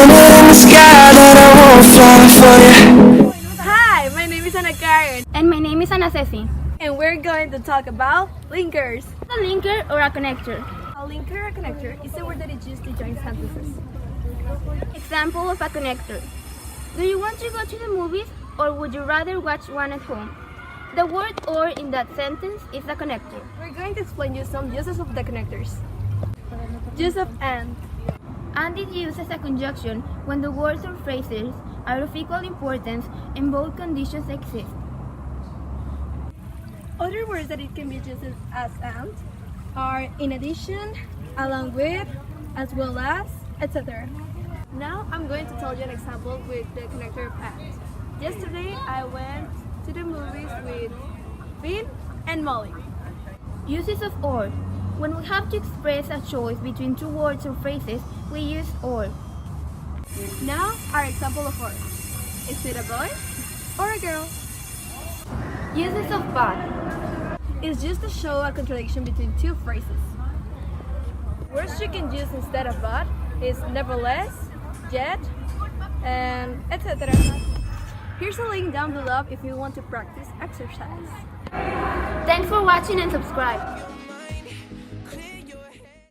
limit in the sky that I won't fly for you. Hi, my name is Ana Cecy, And my name is Ana Cecy. and we're going to talk about linkers. A linker or a connector. A linker or connector is a word that is used to join sentences. Example of a connector. Do you want to go to the movies or would you rather watch one at home? The word or in that sentence is a connector. We're going to explain you some uses of the connectors. Use of and. And is used as a conjunction when the words or phrases are of equal importance and both conditions exist. Other words that it can be used as and are in addition, along with, as well as, etc. Now I'm going to tell you an example with the connector of and. Yesterday I went to the movies with Finn and Molly. Uses of or. When we have to express a choice between two words or phrases, we use or. Now our example of or. Is it a boy or a girl? Uses of but. It's used to show a contradiction between two phrases. Words you can use instead of but is nevertheless, yet, and etc. Here's a link down below if you want to practice exercise. Thanks for watching and subscribe.